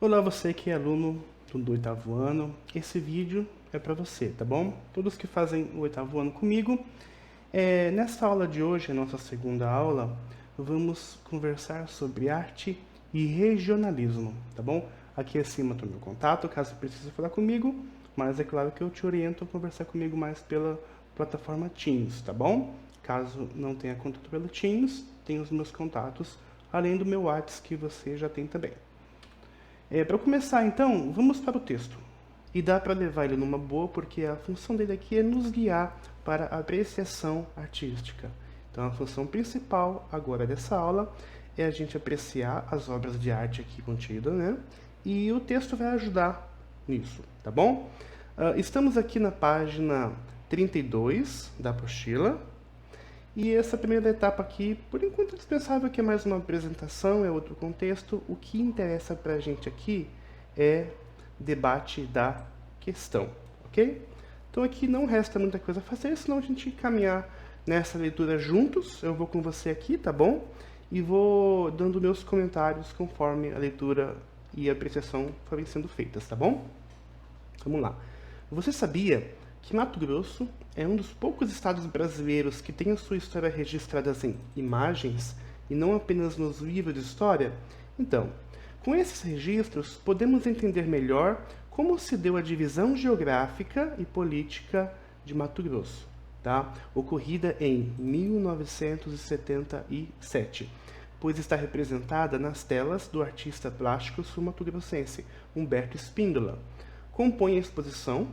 Olá, você que é aluno do oitavo ano, esse vídeo é para você, tá bom? Todos que fazem o oitavo ano comigo. Nessa aula de hoje, a nossa segunda aula, vamos conversar sobre arte e regionalismo, tá bom? Aqui acima tem o meu contato, caso precise falar comigo, mas é claro que eu te oriento a conversar comigo mais pela plataforma Teams, tá bom? Caso não tenha contato pelo Teams, tem os meus contatos, além do meu WhatsApp que você já tem também. Para começar, então, vamos para o texto. E dá para levar ele numa boa, porque a função dele aqui é nos guiar para a apreciação artística. Então, a função principal agora dessa aula é a gente apreciar as obras de arte aqui contidas, né? E o texto vai ajudar nisso, tá bom? Estamos aqui na página 32 da apostila. E essa primeira etapa aqui, por enquanto, é dispensável, que é mais uma apresentação, é outro contexto. O que interessa para a gente aqui é debate da questão, ok? Então aqui não resta muita coisa a fazer, senão a gente caminhar nessa leitura juntos. Eu vou com você aqui, tá bom? E vou dando meus comentários conforme a leitura e a apreciação forem sendo feitas, tá bom? Vamos lá. Você sabia que Mato Grosso é um dos poucos estados brasileiros que tem a sua história registrada em imagens e não apenas nos livros de história? Então, com esses registros, podemos entender melhor como se deu a divisão geográfica e política de Mato Grosso, tá? Ocorrida em 1977, pois está representada nas telas do artista plástico sul-mato-grossense Humberto Spíndola. Compõe a exposição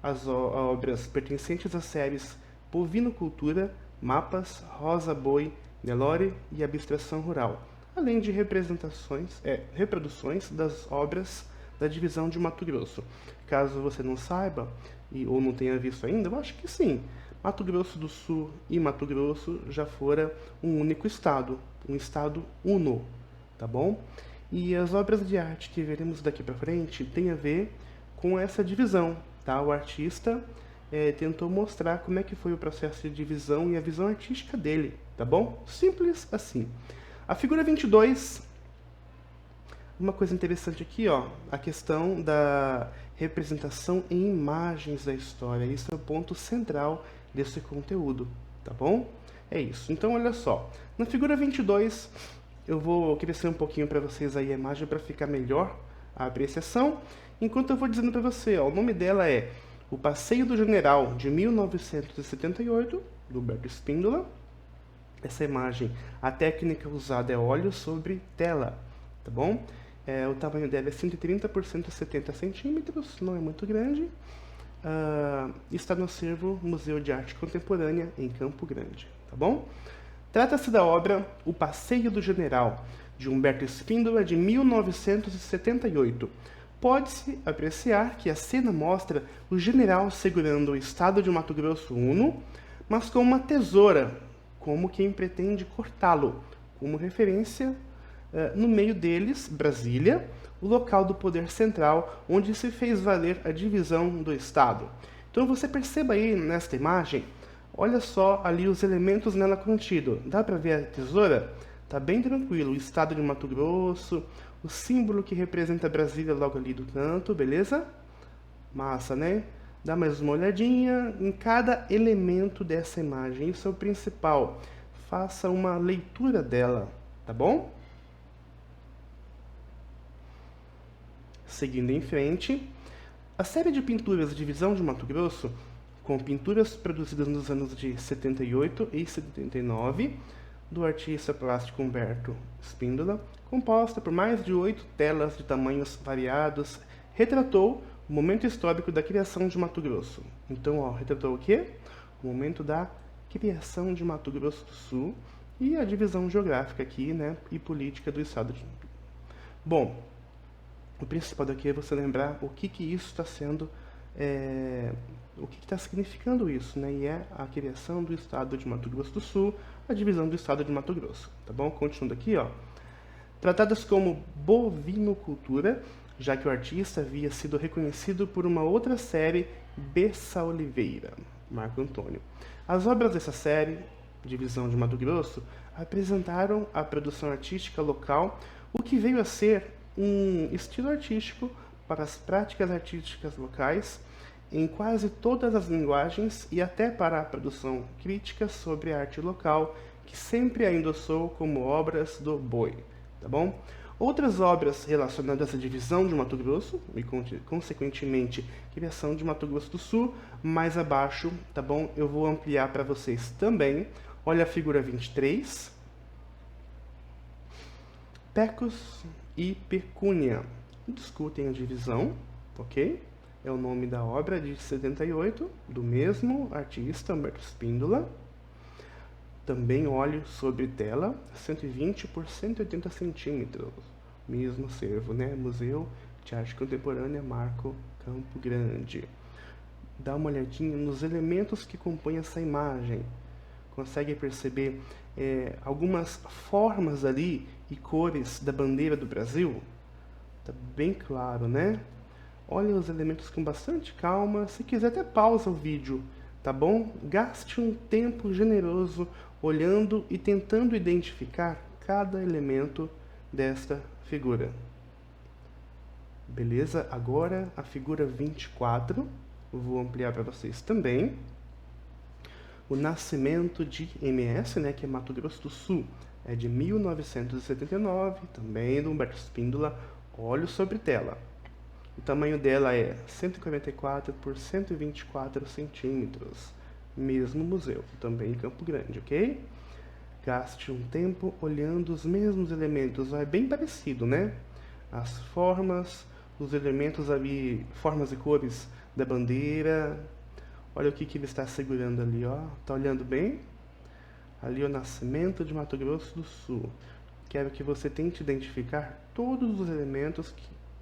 as obras pertencentes às séries Bovinocultura, Mapas, Rosa Boi, Nelore e Abstração Rural, além de reproduções das obras da divisão de Mato Grosso. Caso você não saiba, ou não tenha visto ainda, eu acho que sim. Mato Grosso do Sul e Mato Grosso já fora um único estado, um estado uno, tá bom? E as obras de arte que veremos daqui para frente têm a ver com essa divisão, tá? O artista tentou mostrar como é que foi o processo de divisão e a visão artística dele, tá bom? Simples assim. A figura 22, uma coisa interessante aqui, ó, a questão da representação em imagens da história. Isso é o ponto central desse conteúdo, tá bom? É isso. Então, olha só. Na figura 22, eu vou crescer um pouquinho para vocês aí a imagem para ficar melhor a apreciação. Enquanto eu vou dizendo para você, ó, o nome dela é O Passeio do General, de 1978, do Humberto Spíndola. Essa imagem, a técnica usada é óleo sobre tela, tá bom? O tamanho dela é 130 por 170 centímetros, não é muito grande. Está no acervo Museu de Arte Contemporânea, em Campo Grande, tá bom? Trata-se da obra O Passeio do General, de Humberto Spíndola, de 1978. Pode-se apreciar que a cena mostra o general segurando o estado de Mato Grosso Uno, mas com uma tesoura, como quem pretende cortá-lo, como referência no meio deles, Brasília, o local do poder central, onde se fez valer a divisão do estado. Então você perceba aí nesta imagem, olha só ali os elementos nela contidos. Dá para ver a tesoura? Tá bem tranquilo, o estado de Mato Grosso, o símbolo que representa Brasília logo ali do canto, beleza? Massa, né? Dá mais uma olhadinha em cada elemento dessa imagem, isso é o principal. Faça uma leitura dela, tá bom? Seguindo em frente, a série de pinturas Divisão de Mato Grosso, com pinturas produzidas nos anos de 78 e 79, do artista plástico Humberto Spíndola, composta por mais de 8 telas de tamanhos variados, retratou o momento histórico da criação de Mato Grosso. Então, ó, retratou o quê? O momento da criação de Mato Grosso do Sul e a divisão geográfica aqui, né, e política do estado. Bom, o principal daqui é você lembrar o que isso está sendo, o que está significando isso, né? E é a criação do estado de Mato Grosso do Sul, a divisão do estado de Mato Grosso, tá bom? Continuando aqui, ó. Tratadas como bovinocultura, já que o artista havia sido reconhecido por uma outra série, Bessa Oliveira, Marco Antônio. As obras dessa série, Divisão de Mato Grosso, apresentaram a produção artística local, o que veio a ser um estilo artístico para as práticas artísticas locais em quase todas as linguagens e até para a produção crítica sobre a arte local, que sempre a endossou como obras do boi, tá bom? Outras obras relacionadas à divisão de Mato Grosso e, consequentemente, criação de Mato Grosso do Sul, mais abaixo, tá bom? Eu vou ampliar para vocês também. Olha a figura 23. Pecos e Pecúnia discutem a divisão, ok? É o nome da obra de 78, do mesmo artista, Humberto Spíndola. Também óleo sobre tela, 120 por 180 centímetros. Mesmo acervo, né? Museu de Arte Contemporânea Marco Campo Grande. Dá uma olhadinha nos elementos que compõem essa imagem. Consegue perceber algumas formas ali e cores da bandeira do Brasil? Tá bem claro, né? Olha os elementos com bastante calma. Se quiser, até pausa o vídeo, tá bom? Gaste um tempo generoso olhando e tentando identificar cada elemento desta figura. Beleza? Agora a figura 24, eu vou ampliar para vocês também. O Nascimento de MS, né, que é Mato Grosso do Sul, é de 1979, também do Humberto Spíndola, óleo sobre tela. O tamanho dela é 144 por 124 centímetros. Mesmo museu, também em Campo Grande, ok? Gaste um tempo olhando os mesmos elementos. É bem parecido, né? As formas, os elementos ali, formas e cores da bandeira. Olha o que ele está segurando ali, ó. Tá olhando bem? Ali o Nascimento de Mato Grosso do Sul. Quero que você tente identificar todos os elementos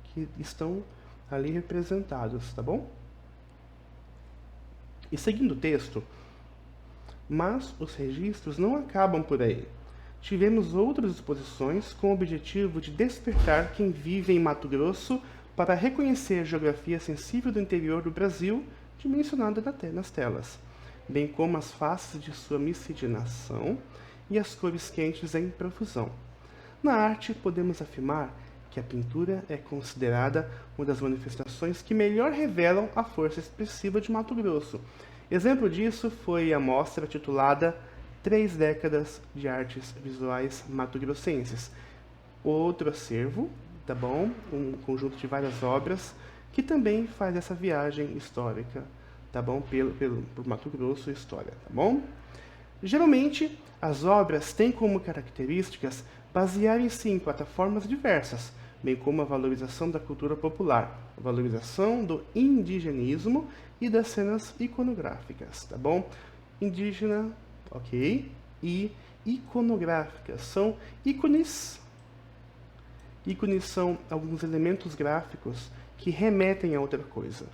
que estão ali representados, tá bom? E seguindo o texto, mas os registros não acabam por aí. Tivemos outras exposições com o objetivo de despertar quem vive em Mato Grosso para reconhecer a geografia sensível do interior do Brasil, dimensionada nas telas, bem como as faces de sua miscigenação e as cores quentes em profusão. Na arte, podemos afirmar que a pintura é considerada uma das manifestações que melhor revelam a força expressiva de Mato Grosso. Exemplo disso foi a mostra titulada 3 décadas de artes visuais mato-grossenses. Outro acervo, tá bom? Um conjunto de várias obras que também faz essa viagem histórica, tá bom? Por Mato Grosso e história, tá bom? Geralmente, as obras têm como características basearem-se em plataformas diversas, bem como a valorização da cultura popular, a valorização do indigenismo e das cenas iconográficas, tá bom? Indígena, ok? E iconográficas são ícones. Ícones são alguns elementos gráficos que remetem a outra coisa.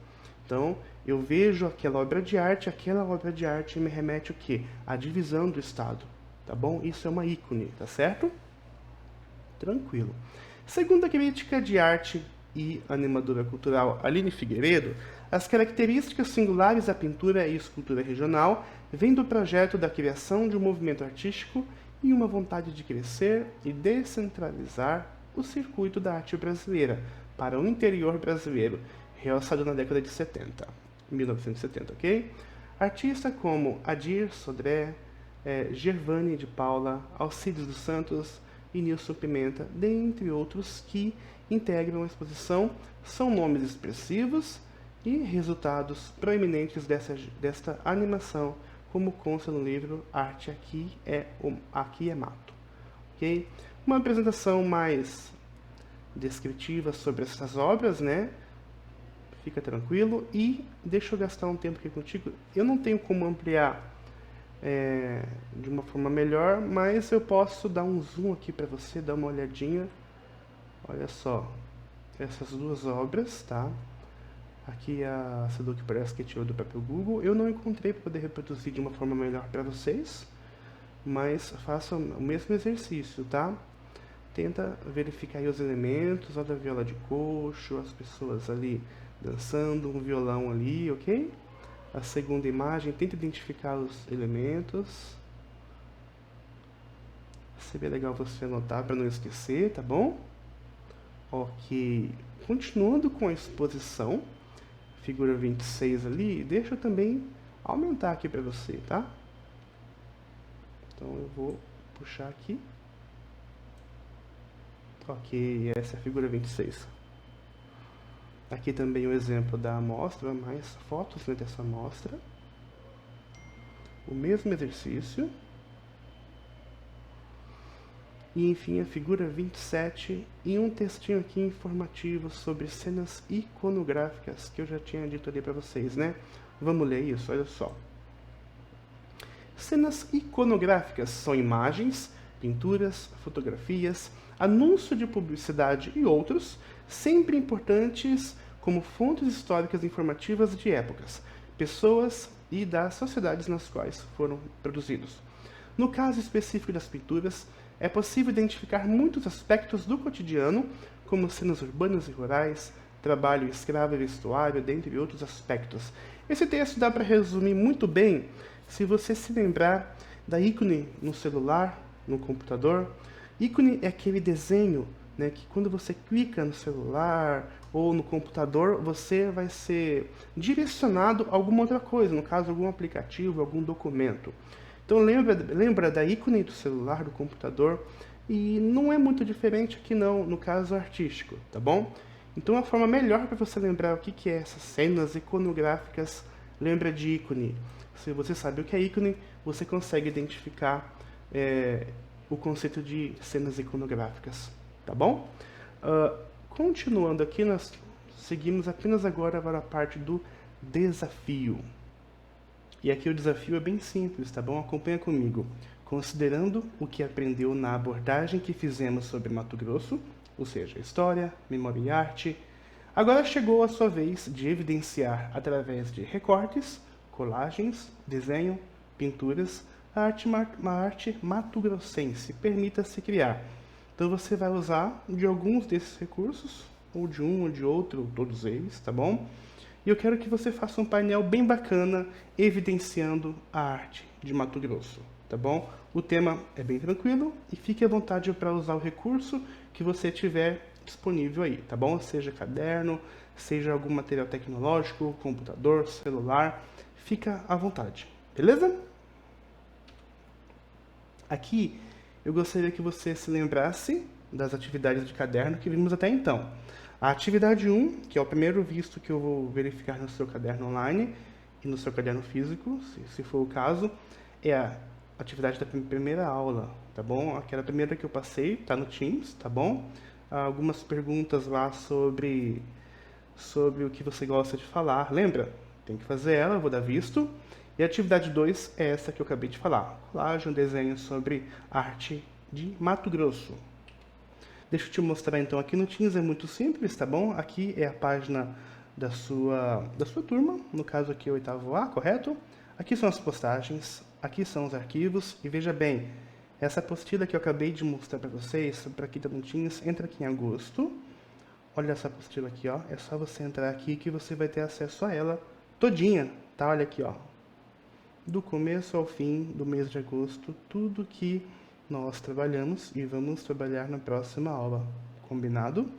Então, eu vejo aquela obra de arte me remete o quê? A divisão do Estado, tá bom? Isso é uma ícone, tá certo? Tranquilo. Segundo a crítica de arte e animadora cultural Aline Figueiredo, as características singulares da pintura e escultura regional vêm do projeto da criação de um movimento artístico e uma vontade de crescer e descentralizar o circuito da arte brasileira para o interior brasileiro, realçado na década de 1970, ok? Artistas como Adir Sodré, Gervani de Paula, Alcides dos Santos e Nilson Pimenta, dentre outros que integram a exposição, são nomes expressivos e resultados proeminentes desta animação, como consta no livro Arte Aqui é Mato. Okay? Uma apresentação mais descritiva sobre essas obras, né? Fica tranquilo. E deixa eu gastar um tempo aqui contigo. Eu não tenho como ampliar de uma forma melhor, mas eu posso dar um zoom aqui para você, dar uma olhadinha. Olha só, essas duas obras, tá? Aqui a Seduc parece que tirou do próprio Google. Eu não encontrei para poder reproduzir de uma forma melhor para vocês, mas faça o mesmo exercício, tá? Tenta verificar aí os elementos, olha a viola de coxo, as pessoas ali dançando, um violão ali, ok? A segunda imagem, tenta identificar os elementos. Seria legal você anotar para não esquecer, tá bom? Ok. Continuando com a exposição, figura 26 ali, deixa eu também aumentar aqui para você, tá? Então eu vou puxar aqui. Ok, essa é a figura 26. Aqui também o exemplo da amostra, mais fotos dessa amostra. O mesmo exercício. E enfim, a figura 27 e um textinho aqui informativo sobre cenas iconográficas que eu já tinha dito ali para vocês, né? Vamos ler isso, olha só. Cenas iconográficas são imagens, pinturas, fotografias, anúncio de publicidade e outros, sempre importantes como fontes históricas informativas de épocas, pessoas e das sociedades nas quais foram produzidos. No caso específico das pinturas, é possível identificar muitos aspectos do cotidiano, como cenas urbanas e rurais, trabalho escravo e vestuário, dentre outros aspectos. Esse texto dá para resumir muito bem se você se lembrar da ícone no celular, no computador. Ícone é aquele desenho, né, que quando você clica no celular ou no computador, você vai ser direcionado a alguma outra coisa, no caso, algum aplicativo, algum documento. Então lembra da ícone do celular, do computador, e não é muito diferente aqui não, no caso artístico, tá bom? Então a forma melhor para você lembrar o que é essas cenas iconográficas, lembra de ícone. Se você sabe o que é ícone, você consegue identificar o conceito de cenas iconográficas, tá bom? Continuando aqui, nós seguimos apenas agora para a parte do desafio. E aqui o desafio é bem simples, tá bom? Acompanha comigo. Considerando o que aprendeu na abordagem que fizemos sobre Mato Grosso, ou seja, história, memória e arte, agora chegou a sua vez de evidenciar, através de recortes, colagens, desenho, pinturas, a arte mato-grossense permita-se criar. Então você vai usar de alguns desses recursos, ou de um ou de outro, todos eles, tá bom? E eu quero que você faça um painel bem bacana, evidenciando a arte de Mato Grosso, tá bom? O tema é bem tranquilo e fique à vontade para usar o recurso que você tiver disponível aí, tá bom? Seja caderno, seja algum material tecnológico, computador, celular, fica à vontade, beleza? Aqui eu gostaria que você se lembrasse das atividades de caderno que vimos até então. A atividade 1, que é o primeiro visto que eu vou verificar no seu caderno online e no seu caderno físico, se for o caso, é a atividade da primeira aula, tá bom? Aquela primeira que eu passei, tá no Teams, tá bom? Algumas perguntas lá sobre o que você gosta de falar. Lembra? Tem que fazer ela, eu vou dar visto. E a atividade 2 é essa que eu acabei de falar. Colagem, um desenho sobre arte de Mato Grosso. Deixa eu te mostrar então aqui no Teams, é muito simples, tá bom? Aqui é a página da sua turma, no caso aqui é o 8º A, correto? Aqui são as postagens, aqui são os arquivos, e veja bem, essa apostila que eu acabei de mostrar para vocês, para quem tá no Teams, entra aqui em agosto. Olha essa apostila aqui, ó, é só você entrar aqui que você vai ter acesso a ela todinha, tá? Olha aqui, ó, do começo ao fim do mês de agosto, tudo que nós trabalhamos e vamos trabalhar na próxima aula, combinado?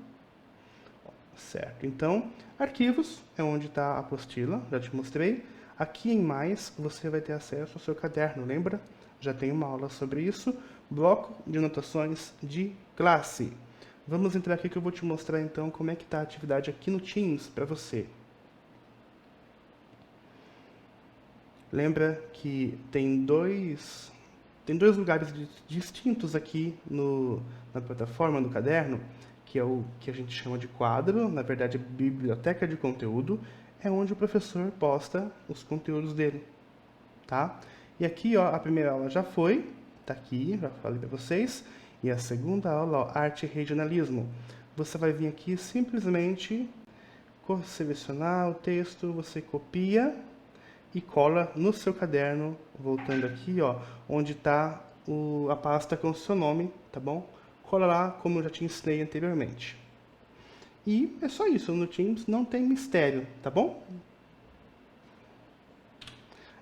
Certo, então, arquivos é onde está a apostila, já te mostrei. Aqui em mais, você vai ter acesso ao seu caderno, lembra? Já tem uma aula sobre isso. Bloco de anotações de classe. Vamos entrar aqui que eu vou te mostrar então como é que está a atividade aqui no Teams para você. Lembra que tem dois lugares distintos aqui na plataforma, no caderno, que é o que a gente chama de quadro, na verdade biblioteca de conteúdo, é onde o professor posta os conteúdos dele, tá? E aqui, ó, a primeira aula já foi, tá aqui, já falei para vocês, e a segunda aula, ó, arte e regionalismo. Você vai vir aqui simplesmente selecionar o texto, você copia e cola no seu caderno, voltando aqui, ó, onde está a pasta com o seu nome, tá bom? Cola lá, como eu já te ensinei anteriormente. E é só isso, no Teams não tem mistério, tá bom?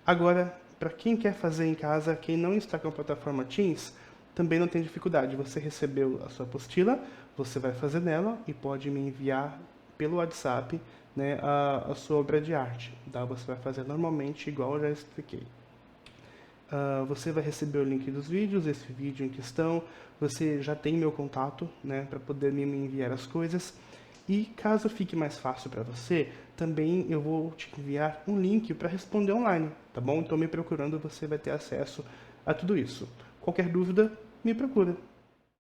Agora, para quem quer fazer em casa, quem não está com a plataforma Teams, também não tem dificuldade. Você recebeu a sua apostila, você vai fazer nela e pode me enviar pelo WhatsApp, né, a sua obra de arte, tá? Você vai fazer normalmente igual eu já expliquei. Você vai receber o link dos vídeos, esse vídeo em questão, você já tem meu contato, né, para poder me enviar as coisas. E caso fique mais fácil para você, também eu vou te enviar um link para responder online, tá bom? Então me procurando você vai ter acesso a tudo isso. Qualquer dúvida, me procura.